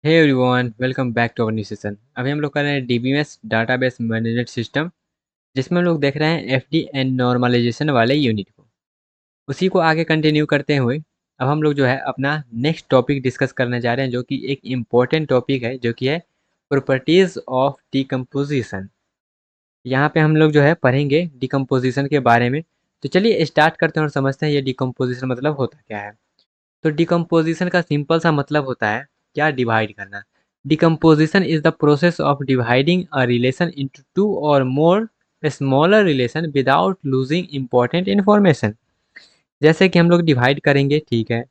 Hey everyone, welcome back to our new session. अभी हम लोग कर रहे हैं डीबीएमएस डाटाबेस मैनेजमेंट सिस्टम, जिसमें हम लोग देख रहे हैं एफडी एंड नॉर्मलाइजेशन वाले यूनिट को। उसी को आगे कंटिन्यू करते हुए अब हम लोग जो है अपना नेक्स्ट टॉपिक डिस्कस करने जा रहे हैं, जो कि एक इम्पॉर्टेंट टॉपिक है, जो कि है प्रॉपर्टीज ऑफ डिकम्पोजिशन। यहाँ पे हम लोग जो है पढ़ेंगे डिकम्पोजिशन के बारे में। तो चलिए स्टार्ट करते हैं और समझते हैं ये डिकम्पोजिशन मतलब होता क्या है। तो डिकम्पोजिशन का सिंपल सा मतलब होता है क्या, डिवाइड करना। Decomposition is the process of dividing a relation into two और more smaller relation without losing important information. जैसे कि हम लोग डिवाइड करेंगे, ठीक है,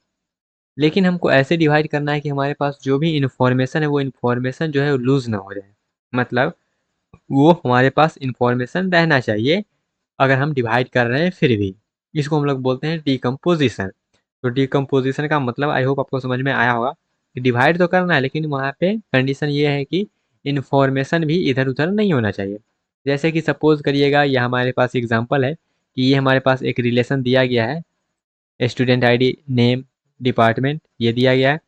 लेकिन हमको ऐसे डिवाइड करना है कि हमारे पास जो भी इन्फॉर्मेशन है वो इन्फॉर्मेशन जो है लूज ना हो जाए। मतलब वो हमारे पास इन्फॉर्मेशन रहना चाहिए अगर हम डिवाइड कर रहे हैं फिर भी। इसको हम लोग बोलते हैं डिकम्पोजिशन। तो डिकम्पोजिशन का मतलब आई होप आपको समझ में आया होगा कि डिवाइड तो करना है, लेकिन वहाँ पे कंडीशन ये है कि इन्फॉर्मेशन भी इधर उधर नहीं होना चाहिए। जैसे कि सपोज करिएगा, यह हमारे पास एग्जांपल है कि ये हमारे पास एक रिलेशन दिया गया है, स्टूडेंट आईडी, नेम, डिपार्टमेंट, ये दिया गया है।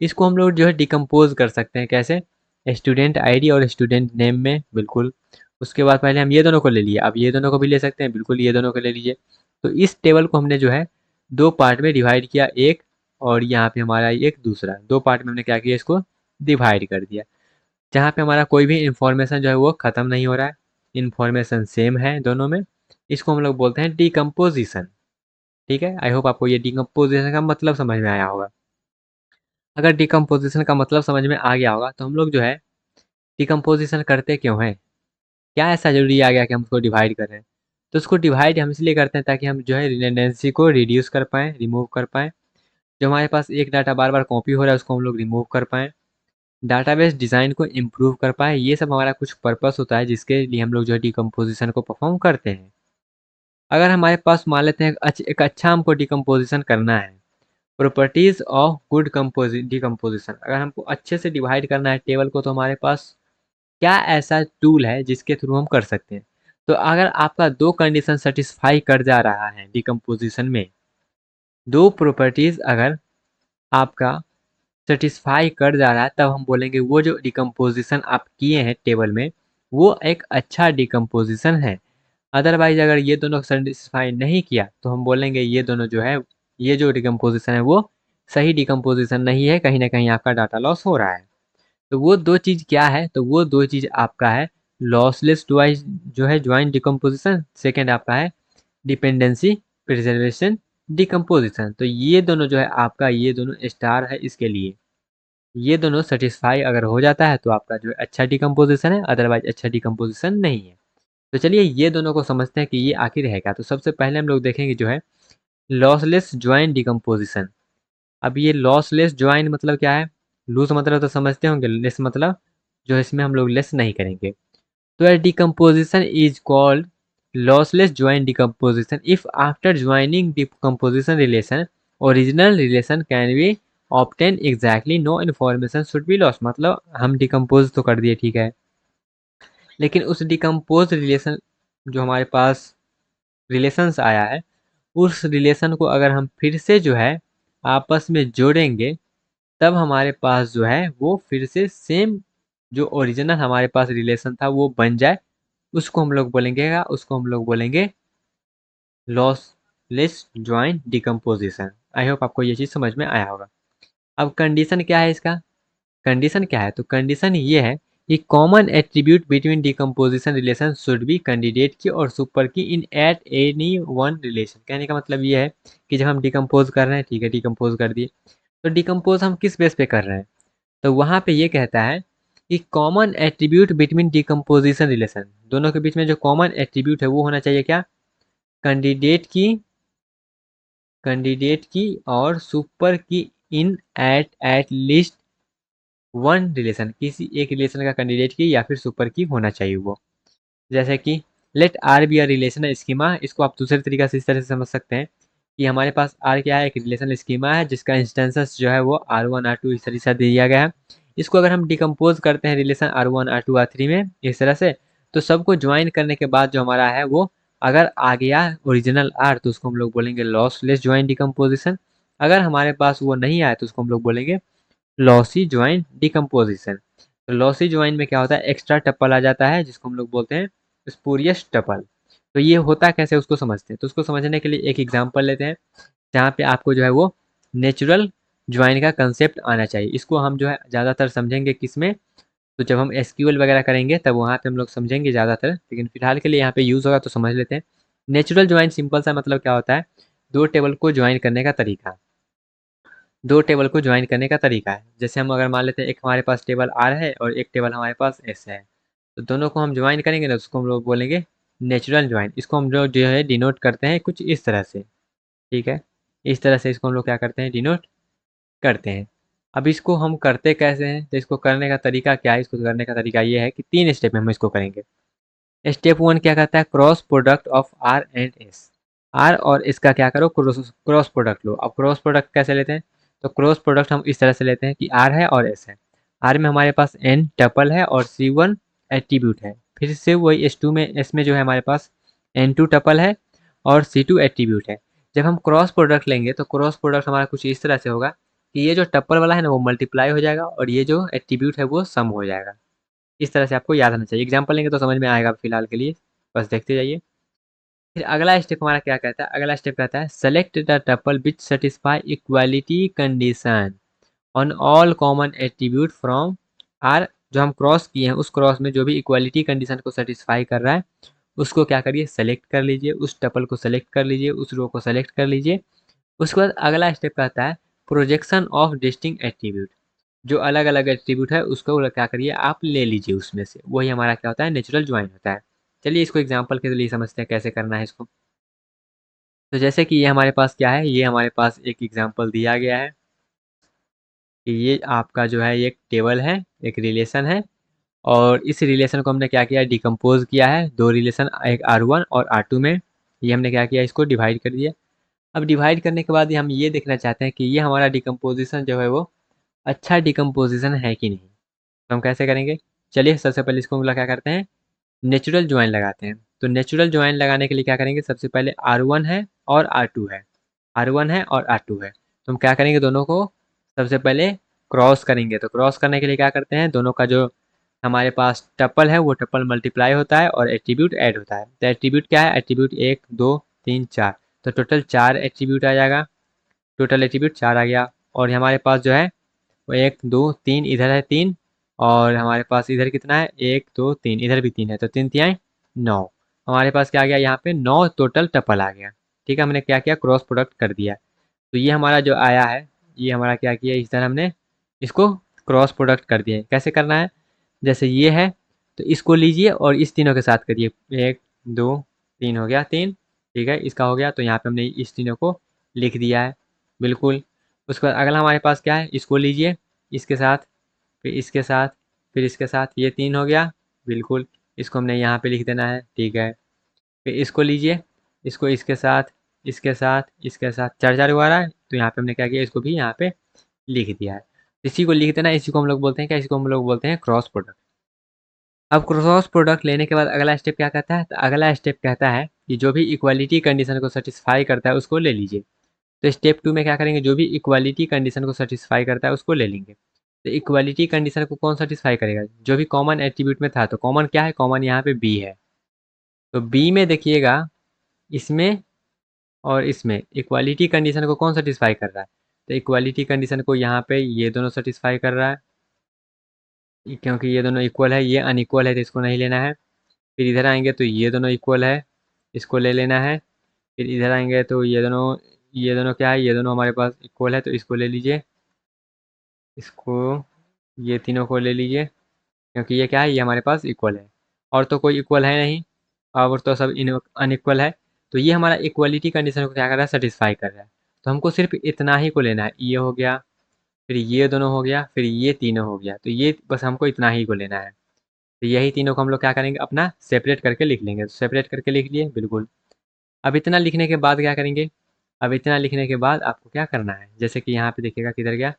इसको हम लोग जो है डिकम्पोज कर सकते हैं। कैसे? स्टूडेंट आईडी और स्टूडेंट नेम में, बिल्कुल। उसके बाद पहले हम ये दोनों को ले लिए, अब ये दोनों को भी ले सकते हैं, बिल्कुल ये दोनों को ले लीजिए। तो इस टेबल को हमने जो है दो पार्ट में डिवाइड किया, एक और यहाँ पे हमारा एक दूसरा। दो पार्ट में हमने क्या किया, इसको डिवाइड कर दिया। जहाँ पे हमारा कोई भी इंफॉर्मेशन जो है वो ख़त्म नहीं हो रहा है, इंफॉर्मेशन सेम है दोनों में। इसको हम लोग बोलते हैं डिकम्पोजिशन। ठीक है, आई होप आपको ये डिकम्पोजिशन का मतलब समझ में आया होगा। अगर डिकम्पोजिशन का मतलब समझ में आ गया होगा तो हम लोग जो है डिकम्पोजिशन करते क्यों हैं, क्या ऐसा ज़रूरी आ गया कि हम उसको डिवाइड कर रहे हैं। तो उसको डिवाइड हम इसलिए करते हैं ताकि हम जो है रिडंडेंसी को रिड्यूस कर पाएँ, रिमूव कर पाएँ। जो हमारे पास एक डाटा बार बार कॉपी हो रहा है उसको हम लोग रिमूव कर पाएँ, डाटाबेस डिज़ाइन को इम्प्रूव कर पाएँ। ये सब हमारा कुछ पर्पस होता है जिसके लिए हम लोग जो है डिकम्पोजिशन को परफॉर्म करते हैं। अगर हमारे पास मान लेते हैं एक अच्छा हमको डिकम्पोजिशन करना है, प्रॉपर्टीज ऑफ गुड डिकम्पोजिशन, अगर हमको अच्छे से डिवाइड करना है टेबल को, तो हमारे पास क्या ऐसा टूल है जिसके थ्रू हम कर सकते हैं। तो अगर आपका दो कंडीशन सेटिस्फाई कर जा रहा है डिकम्पोजिशन में, दो प्रॉपर्टीज अगर आपका सेटिस्फाई कर जा रहा है, तब हम बोलेंगे वो जो डिकम्पोजिशन आप किए हैं टेबल में वो एक अच्छा डिकम्पोजिशन है। अदरवाइज अगर ये दोनों सेटिस्फाई नहीं किया तो हम बोलेंगे ये दोनों जो है, ये जो डिकम्पोजिशन है वो सही डिकम्पोजिशन नहीं है, कहीं ना कहीं आपका डाटा लॉस हो रहा है। तो वो दो चीज़ क्या है, तो वो दो चीज़ आपका है लॉसलेस डिवाइस जो है ज्वाइंट डिकम्पोजिशन, सेकेंड आपका है डिपेंडेंसी प्रिजर्वेशन डिकम्पोजिशन। तो ये दोनों जो है आपका, ये दोनों स्टार है इसके लिए। ये दोनों सेटिस्फाई अगर हो जाता है तो आपका जो है अच्छा डिकम्पोजिशन है, अदरवाइज अच्छा डिकम्पोजिशन नहीं है। तो चलिए ये दोनों को समझते हैं कि ये आखिर है क्या। तो सबसे पहले हम लोग देखेंगे जो है लॉसलेस ज्वाइंट डिकम्पोजिशन। अब ये लॉसलेस ज्वाइंट मतलब क्या है, लूज मतलब तो समझते होंगे, लेस मतलब जो इसमें हम लोग लेस नहीं करेंगे। तो a decomposition is called lossless joint decomposition if after joining decomposition relation original relation can be obtained exactly no information should be lost। मतलब हम डिकम्पोज तो कर दिए, ठीक है, लेकिन उस डिकम्पोज रिलेशन जो हमारे पास रिलेशंस आया है, उस रिलेशन को अगर हम फिर से जो है आपस में जोड़ेंगे, तब हमारे पास जो है वो फिर से सेम जो ओरिजिनल हमारे पास रिलेशन था वो बन जाए। उसको हम लोग बोलेंगे lossless joint decomposition. I hope आपको ये चीज़ समझ में आया होगा। अब कंडीशन क्या है इसका, कंडीशन क्या है, तो कंडीशन ये है कि common attribute between decomposition relation should be candidate की और सुपर की इन एट एनी वन रिलेशन। कहने का मतलब ये है कि जब हम डिकम्पोज कर रहे हैं, ठीक है, डिकम्पोज कर दिए, तो डिकम्पोज हम किस बेस पे कर रहे हैं, तो वहाँ पे ये कहता है कि common attribute between decomposition relation, दोनों के बीच में जो कॉमन एट्रीब्यूट है वो होना चाहिए क्या, कैंडिडेट की, कैंडिडेट की और सुपर की इन एट लीस्ट वन रिलेशन, किसी एक रिलेशन का कैंडिडेट की या फिर सुपर की होना चाहिए वो। जैसे कि let R be a relation schema, इसको आप दूसरे तरीका से इस तरह से समझ सकते हैं कि हमारे पास आर क्या है, एक रिलेशन स्कीमा है जिसका इंस्टेंसेस जो है वो आर वन आर टू इस तरह से दिया गया है। इसको अगर हम डिकम्पोज करते हैं relation R one R two R three में इस तरह से, तो सबको ज्वाइन करने के बाद जो हमारा है वो अगर आ गया ओरिजिनल आर, तो उसको हम लोग बोलेंगे लॉसलेस ज्वाइन डिकम्पोजिशन। अगर हमारे पास वो नहीं आया तो उसको हम लोग बोलेंगे लॉसी ज्वाइन डिकम्पोजिशन। तो लॉसी ज्वाइन में क्या होता है, एक्स्ट्रा टप्पल आ जाता है जिसको हम लोग बोलते हैं स्पूरियस टप्पल। तो ये होता कैसे उसको समझते हैं। तो उसको समझने के लिए एक एग्जांपल लेते हैं जहाँ पे आपको जो है वो नेचुरल ज्वाइन का कंसेप्ट आना चाहिए। इसको हम जो है ज़्यादातर समझेंगे किसमें, तो जब हम एसक्यूएल वगैरह करेंगे तब वहाँ पे हम लोग समझेंगे ज़्यादातर, लेकिन फिलहाल के लिए यहाँ पे यूज़ होगा तो समझ लेते हैं। नेचुरल ज्वाइन सिंपल सा मतलब क्या होता है, दो टेबल को ज्वाइन करने का तरीका। दो टेबल को ज्वाइन करने का तरीका है। जैसे हम अगर मान लेते हैं एक हमारे पास टेबल आर है और एक टेबल हमारे पास एस है, तो दोनों को हम ज्वाइन करेंगे ना, उसको हम लोग बोलेंगे नेचुरल ज्वाइन। इसको हम लोग जो है डिनोट करते हैं कुछ इस तरह से, ठीक है। इस तरह से इसको हम लोग क्या करते हैं, डिनोट करते हैं। अब इसको हम करते कैसे हैं, तो इसको करने का तरीका क्या है, इसको करने का तरीका ये है कि 3 स्टेप में हम इसको करेंगे। स्टेप 1 क्या कहता है, cross product of R and S. R और इसका क्या करो, क्रॉस प्रोडक्ट लो। अब क्रॉस प्रोडक्ट कैसे लेते हैं, तो क्रॉस प्रोडक्ट हम इस तरह से लेते हैं कि आर है और एस है। आर में हमारे पास एन टपल है और सी वन एट्रीब्यूट है। फिर से वही एस टू में, एस में जो है हमारे पास एन टू टपल है और सी टू एट्रीब्यूट है। जब हम क्रॉस प्रोडक्ट लेंगे तो क्रॉस प्रोडक्ट हमारा कुछ इस तरह से होगा कि ये जो टप्पल वाला है ना वो मल्टीप्लाई हो जाएगा और ये जो एट्रीब्यूट है वो सम हो जाएगा। इस तरह से आपको याद आना चाहिए। एग्जाम्पल लेंगे तो समझ में आएगा फिलहाल के लिए, बस देखते जाइए। फिर अगला स्टेप हमारा क्या कहता है, अगला स्टेप कहता है select the tuple which satisfy equality condition on all common attribute from R. जो हम क्रॉस किए हैं उस क्रॉस में जो भी इक्वालिटी कंडीशन को सेटिस्फाई कर रहा है उसको क्या करिए, सेलेक्ट कर लीजिए, उस टपल को सेलेक्ट कर लीजिए, उस रो को सेलेक्ट कर लीजिए। उसके बाद अगला स्टेप कहता है प्रोजेक्शन ऑफ डिस्टिंक्ट एट्रीब्यूट। जो अलग अलग एट्रीब्यूट है उसको क्या करिए, आप ले लीजिए उसमें से, वही हमारा क्या होता है, नेचुरल ज्वाइन होता है। चलिए इसको एग्जाम्पल के लिए समझते हैं कैसे करना है इसको। तो जैसे कि ये हमारे पास क्या है, ये हमारे पास एक एग्जाम्पल दिया गया है कि ये आपका जो है ये एक टेबल है, एक रिलेशन है, और इस रिलेशन को हमने क्या किया, डिकम्पोज किया है दो रिलेशन, एक R1 और R2 में। ये हमने क्या किया, इसको डिवाइड कर दिया। अब डिवाइड करने के बाद हम ये देखना चाहते हैं कि ये हमारा डिकम्पोजिशन जो है वो अच्छा डिकम्पोजिशन है कि नहीं। तो हम कैसे करेंगे, चलिए सबसे पहले इसको हम लोग क्या करते हैं, नेचुरल ज्वाइन लगाते हैं। तो नेचुरल ज्वाइन लगाने के लिए क्या करेंगे, सबसे पहले R1 है और R2 है, R1 है और R2 है। तो हम क्या करेंगे, दोनों को सबसे पहले क्रॉस करेंगे। तो क्रॉस करने के लिए क्या करते हैं, दोनों का जो हमारे पास टपल है वो टपल मल्टीप्लाई होता है और एट्रीब्यूट ऐड होता है। तो एट्रीब्यूट क्या है, एट्रीब्यूट 1 2 3 4, तो टोटल 4 एट्रीब्यूट आ जाएगा। टोटल एट्रीब्यूट 4 आ गया। और हमारे पास जो है वो 1 2 3, इधर है 3, और हमारे पास इधर कितना है, 1 2 3, इधर भी 3 है, तो 3 तिहाई 9। हमारे पास क्या आ गया, यहाँ पे 9 टोटल टपल आ गया। ठीक है, हमने क्या किया, क्रॉस प्रोडक्ट कर दिया। तो ये हमारा जो आया है, ये हमारा क्या किया, इस तरह हमने इसको क्रॉस प्रोडक्ट कर दिया है। कैसे करना है, जैसे ये है तो इसको लीजिए और इस तीनों के साथ करिए, 1 2 3 हो गया 3। ठीक है, इसका हो गया, तो यहाँ पे हमने इस तीनों को लिख दिया है, बिल्कुल। उसके बाद अगला हमारे पास क्या है, इसको लीजिए, इसके साथ, फिर इसके साथ, फिर इसके साथ, ये 3 हो गया, बिल्कुल। इसको हमने यहाँ पे लिख देना है, ठीक है। फिर इसको लीजिए, इसको इसके साथ, इसके साथ, इसके साथ, 4 4 हुआ रहा है, तो यहाँ पे हमने क्या किया, इसको भी यहाँ पे लिख दिया है। इसी को लिख देना, इसी को हम लोग बोलते हैं क्या, इसको हम लोग बोलते हैं क्रॉस प्रोडक्ट। अब क्रॉस प्रोडक्ट लेने के बाद अगला स्टेप क्या कहता है, तो अगला स्टेप कहता है कि जो भी इक्वालिटी कंडीशन को सेटिस्फाई करता है उसको ले लीजिए। तो स्टेप 2 में क्या करेंगे, जो भी इक्वालिटी कंडीशन को सेटिस्फाई करता है उसको ले लेंगे। तो इक्वालिटी कंडीशन को कौन सेटिस्फाई करेगा, जो भी कॉमन एट्रीब्यूट में था। तो कॉमन क्या है, कॉमन यहाँ पे बी है। तो बी में देखिएगा, इसमें और इसमें इक्वालिटी कंडीशन को कौन सेटिस्फाई कर रहा है, तो इक्वालिटी कंडीशन को यहाँ पे ये दोनों सेटिस्फाई कर रहा है, क्योंकि ये दोनों इक्वल है, ये अनइक्वल है तो इसको नहीं लेना है। फिर इधर आएंगे तो ये दोनों इक्वल है, इसको ले लेना है। फिर इधर आएंगे तो ये दोनों क्या है, ये दोनों हमारे पास इक्वल है तो इसको ले लीजिए, इसको, ये तीनों को ले लीजिए, क्योंकि ये क्या है, ये हमारे पास इक्वल है। और तो कोई इक्वल है नहीं, और तो सब अनइक्वल है। तो ये हमारा इक्वलिटी कंडीशन को क्या कर रहा है, सेटिस्फाई कर रहा है। तो हमको सिर्फ इतना ही को लेना है, ये हो गया, फिर ये दोनों हो गया, फिर ये तीनों हो गया, तो ये बस हमको इतना ही को लेना है। तो यही तीनों को हम लोग क्या करेंगे, अपना सेपरेट करके लिख लेंगे। तो सेपरेट करके लिख लिए, बिल्कुल। अब इतना लिखने के बाद क्या करेंगे, अब इतना लिखने के बाद आपको क्या करना है, जैसे कि यहाँ पे देखिएगा किधर गया,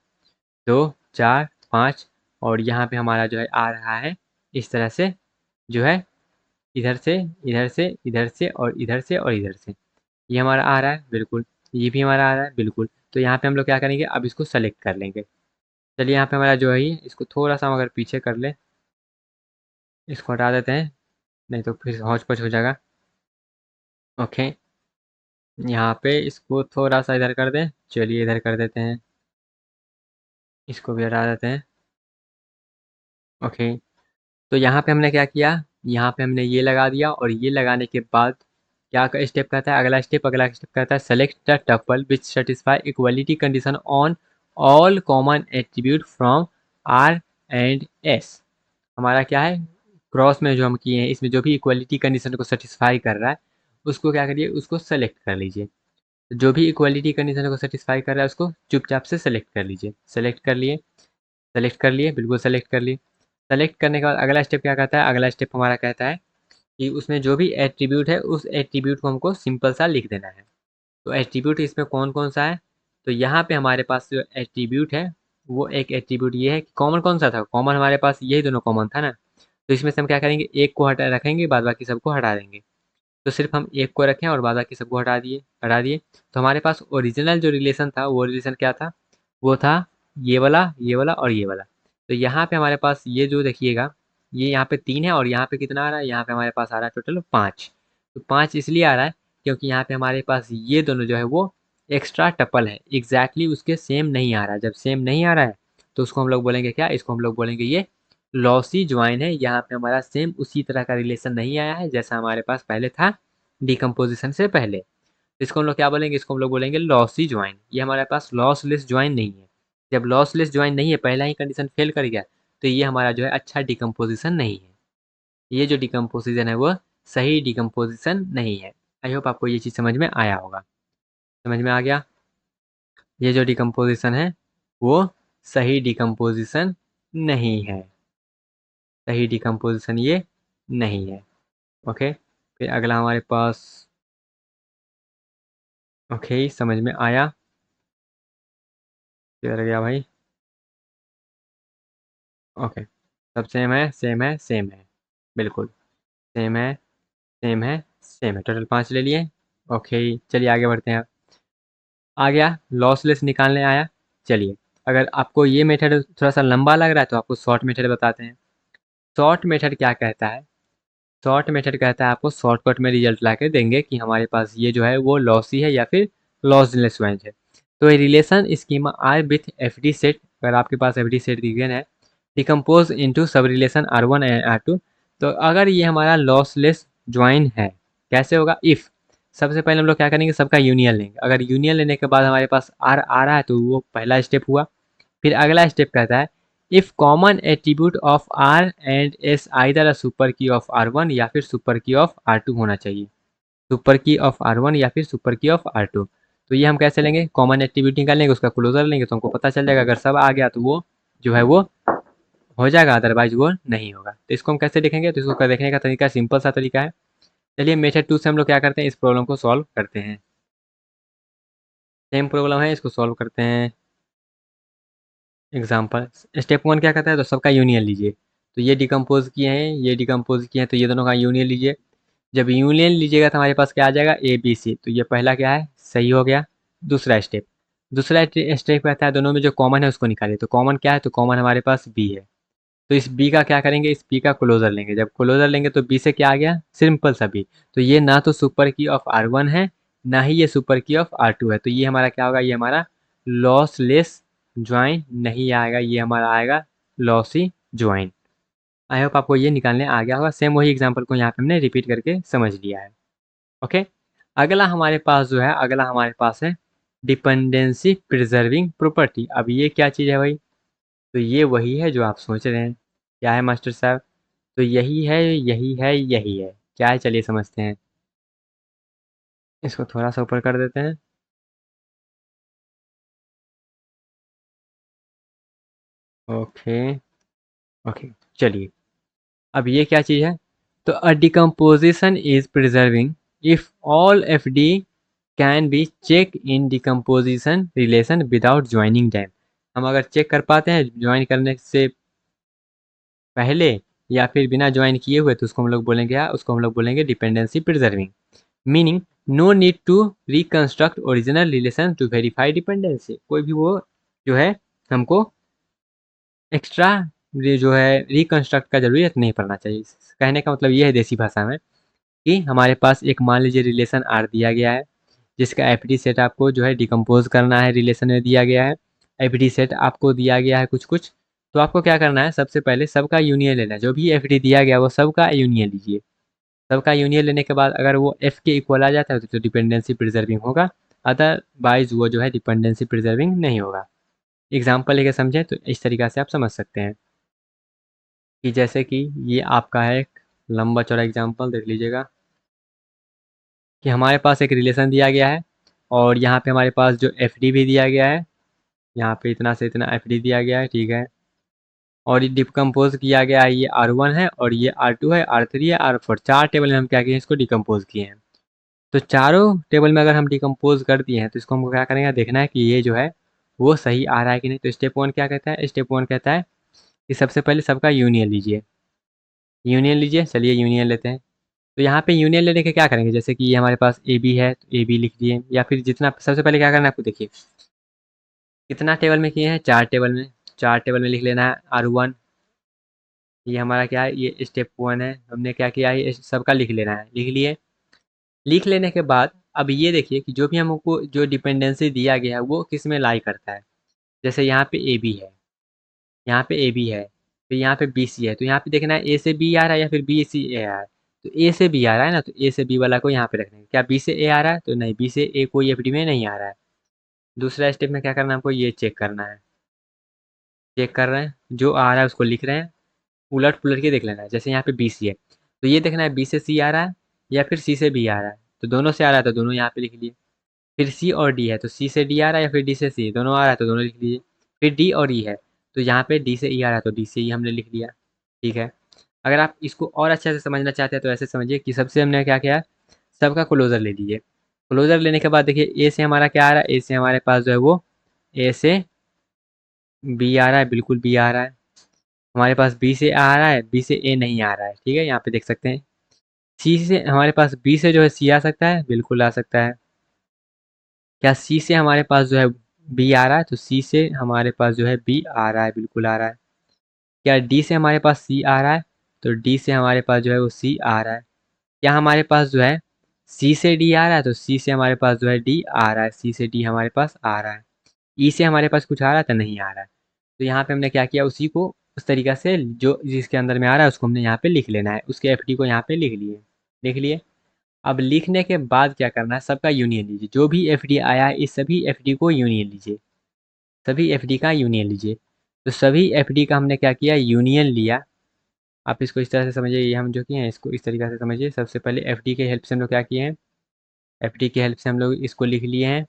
2 4 5, और यहाँ पे हमारा जो है आ रहा है इस तरह से, जो है इधर से, इधर से, इधर से और इधर से और इधर से, ये हमारा आ रहा है, बिल्कुल। ये भी हमारा आ रहा है, बिल्कुल। तो यहाँ पे हम लोग क्या करेंगे, अब इसको सेलेक्ट कर लेंगे। चलिए यहाँ पे हमारा जो है इसको थोड़ा सा हम अगर पीछे कर ले, इसको हटा देते हैं, नहीं तो फिर हौच पौच हो जाएगा। ओके, यहाँ पे इसको थोड़ा सा इधर कर दें, चलिए इधर कर देते हैं, इसको भी हटा देते हैं। ओके, तो यहाँ पे हमने क्या किया, यहाँ पे हमने ये लगा दिया, और ये लगाने के बाद क्या स्टेप कहता है, अगला स्टेप कहता है select the tuple which satisfy equality condition on all common attribute from R and S. हमारा क्या है, क्रॉस में जो हम किए हैं इसमें जो भी इक्वलिटी कंडीशन को सेटिस्फाई कर रहा है उसको क्या करिए, उसको सेलेक्ट कर लीजिए। जो भी इक्वलिटी कंडीशन को सेटिस्फाई कर रहा है उसको चुपचाप से सेलेक्ट कर लीजिए। सेलेक्ट कर लिए, बिल्कुल सेलेक्ट कर लिए। सेलेक्ट करने के बाद अगला स्टेप क्या कहता है, अगला स्टेप हमारा कहता है कि उसमें जो भी एट्रीब्यूट है उस एट्रीब्यूट को हमको सिंपल सा लिख देना है। तो एट्रीब्यूट इसमें कौन कौन सा है, तो यहाँ पे हमारे पास जो एट्रीब्यूट है वो एक एट्रीब्यूट ये है कि कॉमन कौन सा था, कॉमन हमारे पास यही दोनों कॉमन था ना। तो इसमें से हम क्या करेंगे, एक को हटा रखेंगे, बाद बाकी सबको हटा देंगे। तो सिर्फ हम एक को रखें और बाद बाकी सबको हटा दिए। तो हमारे पास ओरिजिनल जो रिलेशन था वो रिलेशन क्या था, वो था ये वाला और ये वाला। तो यहाँ पे हमारे पास ये जो देखिएगा, ये यहाँ पे 3 है और यहाँ पे कितना आ रहा है, यहाँ पे हमारे पास आ रहा है टोटल 5। तो 5 इसलिए आ रहा है क्योंकि यहाँ पे हमारे पास ये दोनों जो है वो एक्स्ट्रा टपल है, एग्जैक्टली उसके सेम नहीं आ रहा है। जब सेम नहीं आ रहा है तो उसको हम लोग बोलेंगे क्या, इसको हम लोग बोलेंगे ये लॉसी ज्वाइन है। यहाँ पे हमारा सेम उसी तरह का रिलेशन नहीं आया है जैसा हमारे पास पहले था डिकम्पोजिशन से पहले। इसको हम लोग क्या बोलेंगे, इसको हम लोग बोलेंगे लॉसी ज्वाइन। ये हमारे पास लॉसलेस ज्वाइन नहीं है। जब लॉसलेस ज्वाइन नहीं है, पहला ही कंडीशन फेल कर गया, तो ये हमारा जो है अच्छा डिकम्पोजिशन नहीं है। ये जो डिकम्पोजिशन है वो सही डिकम्पोजिशन नहीं है। आई होप आपको ये चीज़ समझ में आया होगा। समझ में आ गया, ये जो डिकम्पोजिशन है वो सही डिकम्पोजिशन नहीं है, सही डिकम्पोजिशन ये नहीं है। ओके, फिर अगला हमारे पास, ओके समझ में आया, किधर गया भाई। ओके, सब सेम है, सेम है, सेम है, बिल्कुल सेम है, सेम है, सेम है, टोटल 5 ले लिए। ओके, चलिए आगे बढ़ते हैं। आ गया लॉसलेस निकालने आया। चलिए, अगर आपको ये मेथड थोड़ा सा लंबा लग रहा है तो आपको शॉर्ट मेथड बताते हैं। शॉर्ट मेथड क्या कहता है, शॉर्ट मेथड कहता है आपको शॉर्टकट में रिजल्ट ला के देंगे कि हमारे पास ये जो है वो लॉसी है या फिर लॉसलेस वाइज है। तो ये relation schema R with F D set, अगर आपके पास एफ डी सेट गिवन है, decompose into sub relation R1 and R2। तो अगर ये हमारा लॉसलेस ज्वाइन है, कैसे होगा, इफ़ सबसे पहले हम लोग क्या करेंगे, सबका यूनियन लेंगे। अगर यूनियन लेने के बाद हमारे पास R आ रहा है तो वो पहला स्टेप हुआ। फिर अगला स्टेप कहता है if common attribute of R and S either a super की ऑफ R1 या फिर सुपर की ऑफ R2 होना चाहिए। सुपर की ऑफ R1 या फिर सुपर की ऑफ R2। तो ये हम कैसे लेंगे, कॉमन एट्रीब्यूट निकालेंगे, उसका क्लोजर लेंगे तो हमको पता चल जाएगा। अगर सब आ गया तो वो जो है वो हो जाएगा, अदरवाइज वो नहीं होगा। तो इसको हम कैसे देखेंगे, तो इसको देखने का तरीका सिंपल सा तरीका है। चलिए मेथड 2 से हम लोग क्या करते हैं, इस प्रॉब्लम को सॉल्व करते हैं। सेम प्रॉब्लम है, इसको सॉल्व करते हैं। एग्जाम्पल स्टेप 1 क्या कहता है, तो सबका यूनियन लीजिए। तो ये डिकम्पोज किए हैं, ये डिकम्पोज किए हैं, तो ये दोनों का यूनियन लीजिए। जब यूनियन लीजिएगा तो हमारे पास क्या आ जाएगा, ए बी सी। तो ये पहला क्या है, सही हो गया। दूसरा स्टेप कहता है दोनों में जो कॉमन है उसको निकालिए। तो कॉमन क्या है, तो कॉमन हमारे पास बी है। तो इस बी का क्या करेंगे, इस बी का क्लोजर लेंगे। जब क्लोजर लेंगे तो बी से क्या आ गया, सिंपल सा बी। तो ये ना तो सुपर की ऑफ R1 है, ना ही ये सुपर की ऑफ R2 है। तो ये हमारा क्या होगा, ये हमारा लॉसलेस ज्वाइन नहीं आएगा, ये हमारा आएगा लॉसी ज्वाइन। आई होप आपको ये निकालने आ गया होगा। सेम वही एग्जाम्पल को यहाँ पे हमने रिपीट करके समझ लिया है। ओके, अगला हमारे पास है डिपेंडेंसी प्रिजर्विंग प्रॉपर्टी। अब ये क्या चीज़ है भाई, तो ये वही है जो आप सोच रहे हैं। क्या है मास्टर साहब, तो यही है, यही है, यही है। क्या है, चलिए समझते हैं। इसको थोड़ा सा ऊपर कर देते हैं। ओके, ओके, चलिए। अब ये क्या चीज़ है, तो a decomposition is preserving if all F D can be check in decomposition relation without joining them. हम अगर चेक कर पाते हैं ज्वाइन करने से पहले या फिर बिना ज्वाइन किए हुए, तो उसको हम लोग बोलेंगे क्या, उसको हम लोग बोलेंगे dependency preserving. Meaning no need to reconstruct original relation to verify dependency. कोई भी वो जो है हमको एक्स्ट्रा ये जो है रिकंस्ट्रक्ट का ज़रूरत नहीं पड़ना चाहिए। कहने का मतलब ये है देसी भाषा में कि हमारे पास एक मान लीजिए रिलेशन आर दिया गया है, जिसका एफडी सेट आपको जो है डिकम्पोज करना है, रिलेशन में दिया गया है। एफडी सेट आपको दिया गया है कुछ कुछ, तो आपको क्या करना है, सबसे पहले सबका यूनियन लेना है। जो भी एफडी दिया गया वो सबका यूनियन लीजिए। सबका यूनियन लेने के बाद अगर वो एफ के इक्वल आ जाता है तो डिपेंडेंसी प्रिजर्विंग होगा, अदरवाइज वो जो है डिपेंडेंसी प्रिजर्विंग नहीं होगा। एग्जाम्पल लेके समझें तो इस तरीक़ा से आप समझ सकते हैं कि जैसे कि ये आपका है एक लंबा चौड़ा एग्जाम्पल देख लीजिएगा कि हमारे पास एक रिलेशन दिया गया है और यहाँ पे हमारे पास जो एफ डी भी दिया गया है, यहाँ पे इतना से इतना एफ डी दिया गया है, ठीक है। और ये डिकम्पोज किया गया है, ये R1 है और ये R2 है, R3 है, R4, 4 टेबल में हम क्या किए हैं, इसको डिकम्पोज किए हैं। तो चारों टेबल में अगर हम डिकम्पोज कर दिए हैं तो इसको हमको क्या करेंगे, देखना है कि ये जो है वो सही आ रहा है कि नहीं। तो स्टेप 1 क्या कहता है, स्टेप 1 कहता है कि सबसे पहले सबका यूनियन लीजिए। यूनियन लीजिए, चलिए यूनियन लेते हैं। तो यहाँ पे यूनियन लेने के क्या करेंगे, जैसे कि ये हमारे पास ए बी है तो ए बी लिख दिए, या फिर जितना सबसे पहले क्या करना है आपको, देखिए कितना टेबल में किए हैं, 4 टेबल में। 4 टेबल में लिख लेना है R1। ये हमारा क्या है, ये स्टेप 1 है। हमने क्या किया है, ये सबका लिख लेना है, लिख लिए। लिख लेने के बाद अब ये देखिए कि जो भी हमको जो डिपेंडेंसी दिया गया है वो किस में लाई करता है। जैसे यहाँ पे ए बी है, यहाँ पे ए बी है, फिर यहाँ पे बी सी है। तो यहाँ पे देखना है ए से बी आ रहा है या फिर बी सी ए आ रहा है। तो ए से बी आ रहा है ना, तो ए से बी वाला को यहाँ पे रखना है। क्या बी से ए आ रहा है, तो नहीं, बी से ए कोई एफ डी में नहीं आ रहा है। दूसरा स्टेप में क्या करना है, हमको ये चेक करना है। चेक कर रहे हैं, जो आ रहा है उसको लिख रहे हैं, उलट पुलट के देख लेना है। जैसे यहाँ पे बी सी है तो ये देखना है बी से सी आ रहा है या फिर सी से बी आ रहा है। तो दोनों से आ रहा है तो दोनों यहाँ पे लिख लिए। फिर सी और डी है तो सी से डी आ रहा है या फिर डी से सी, दोनों आ रहा है तो दोनों लिख लीजिए। फिर डी और ई है तो यहाँ पे डी से ई आ रहा है तो डी से ई हमने लिख लिया, ठीक है। अगर आप इसको और अच्छे से समझना चाहते हैं तो ऐसे समझिए कि सबसे हमने क्या किया, सबका क्लोजर ले लीजिए। क्लोजर लेने के बाद देखिए ए से हमारा क्या आ रहा है, ए से हमारे पास जो है वो ए से बी आ रहा है, बिल्कुल बी आ रहा है। हमारे पास बी से आ रहा है, बी से ए नहीं आ रहा है, ठीक है, यहाँ पे देख सकते हैं। सी से हमारे पास बी से जो है सी आ सकता है, बिल्कुल आ सकता है। क्या सी से हमारे पास जो है बी आ रहा है, तो सी से हमारे पास जो है बी आ रहा है, बिल्कुल आ रहा है। क्या डी से हमारे पास सी आ रहा है, तो डी से हमारे पास जो है वो सी आ रहा है। क्या हमारे पास जो है सी से डी आ रहा है, तो सी से हमारे पास जो है डी आ रहा है, सी से डी हमारे पास आ रहा है। ई से हमारे पास कुछ आ रहा है तो नहीं आ रहा है। तो यहाँ पे हमने क्या किया, उसी को उस तरीक़ा से जो जिसके अंदर में आ रहा है उसको हमने यहाँ पे लिख लेना है, उसके एफडी को यहाँ पे लिख लिए। लिख लिए। अब लिखने के बाद क्या करना है, सबका यूनियन लीजिए। जो भी एफडी आया है इस सभी एफडी को यूनियन लीजिए। सभी एफडी का यूनियन लीजिए। तो सभी एफडी का हमने क्या किया, यूनियन लिया। आप इसको इस तरह से समझिए, ये हम जो किए हैं इसको इस तरीक़ा से समझिए। सबसे पहले एफडी के हेल्प से हम लोग क्या किए हैं, एफडी की हेल्प से हम लोग इसको लिख लिए हैं।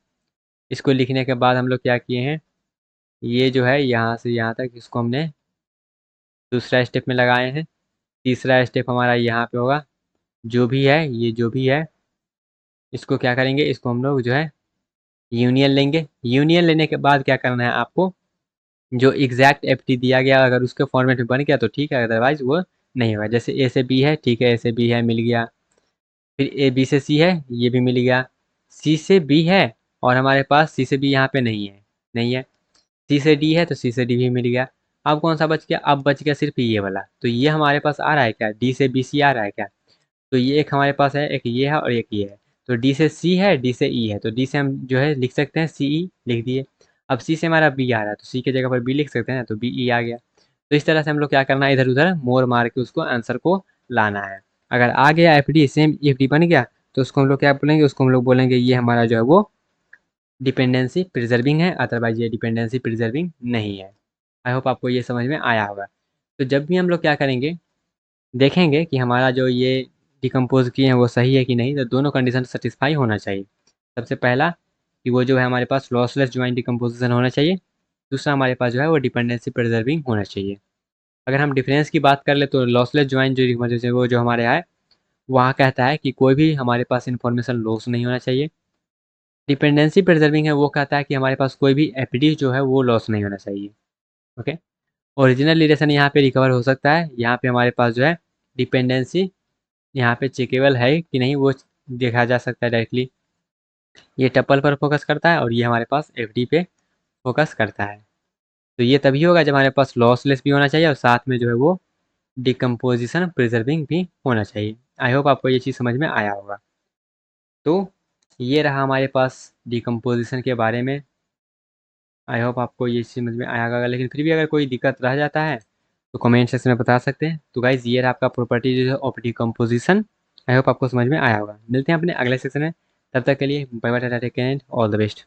इसको लिखने के बाद हम लोग क्या किए हैं, ये जो है यहाँ से यहाँ तक इसको हमने दूसरा स्टेप में लगाए हैं। तीसरा स्टेप हमारा यहाँ पे होगा। जो भी है ये जो भी है इसको क्या करेंगे, इसको हम लोग जो है यूनियन लेंगे। यूनियन लेने के बाद क्या करना है आपको, जो एग्जैक्ट एफडी दिया गया अगर उसके फॉर्मेट में बन गया तो ठीक है, अदरवाइज वो नहीं होगा। जैसे ए से बी है, ठीक है, ए से बी है, मिल गया। फिर ए बी से सी है, ये भी मिल गया। सी से बी है और हमारे पास सी से बी यहाँ पे नहीं है, नहीं है। सी से डी है तो सी से डी भी मिल गया। अब कौन सा बच गया, अब बच गया सिर्फ ये वाला। तो ये हमारे पास आ रहा है क्या, डी से बी सी आ रहा है क्या। तो ये एक हमारे पास है, एक ये है और एक ये है। तो डी से सी है, डी से ई है, तो डी से हम जो है लिख सकते हैं सी ई, लिख दिए। अब सी से हमारा बी आ रहा है तो सी की जगह पर बी लिख सकते हैं, तो बी ई आ गया। तो इस तरह से हम लोग क्या करना है, इधर उधर मोड़ मार के उसको आंसर को लाना है। अगर आ गया F D, same F D बन गया, तो उसको हम लोग क्या बोलेंगे, उसको हम लोग बोलेंगे ये हमारा जो है वो डिपेंडेंसी प्रिजर्विंग है, अदरवाइज ये डिपेंडेंसी प्रिजर्विंग नहीं है। आई होप आपको ये समझ में आया होगा। तो जब भी हम लोग क्या करेंगे, देखेंगे कि हमारा जो ये डिकम्पोज किए हैं वो सही है कि नहीं, तो दोनों कंडीशन सेटिस्फाई होना चाहिए। सबसे पहला कि वो जो है हमारे पास लॉसलेस ज्वाइंट डिकम्पोजिशन होना चाहिए। दूसरा हमारे पास जो है वो डिपेंडेंसी प्रिजर्विंग होना चाहिए। अगर हम डिफरेंस की बात कर ले तो लॉसलेस ज्वाइंट जो डिकम्पोजिशन वो जो हमारे है वहाँ कहता है कि कोई भी हमारे पास इन्फॉर्मेशन लॉस नहीं होना चाहिए। डिपेंडेंसी प्रिजर्विंग है वो कहता है कि हमारे पास कोई भी एफडी जो है वो लॉस नहीं होना चाहिए। ओके। ओरिजिनल रिलेशन यहाँ पे रिकवर हो सकता है, यहाँ पे हमारे पास जो है डिपेंडेंसी यहाँ पे चेकेबल है कि नहीं वो देखा जा सकता है डायरेक्टली। ये टपल पर फोकस करता है और ये हमारे पास एफडी पे फोकस करता है। तो ये तभी होगा जब हमारे पास लॉसलेस भी होना चाहिए और साथ में जो है वो डिकम्पोजिशन प्रिजर्विंग भी होना चाहिए। आई होप आपको ये चीज़ समझ में आया होगा। तो ये रहा हमारे पास डिकम्पोजिशन के बारे में। आई होप आपको ये समझ में आया होगा, लेकिन फिर भी अगर कोई दिक्कत रह जाता है तो कमेंट सेक्शन में बता सकते हैं। तो गाइज ये रहा आपका properties of decomposition. I hope आपको समझ में आया होगा। मिलते हैं अपने अगले सेक्शन में, तब तक के लिए बाय बाय, टाटा, take care and all the best.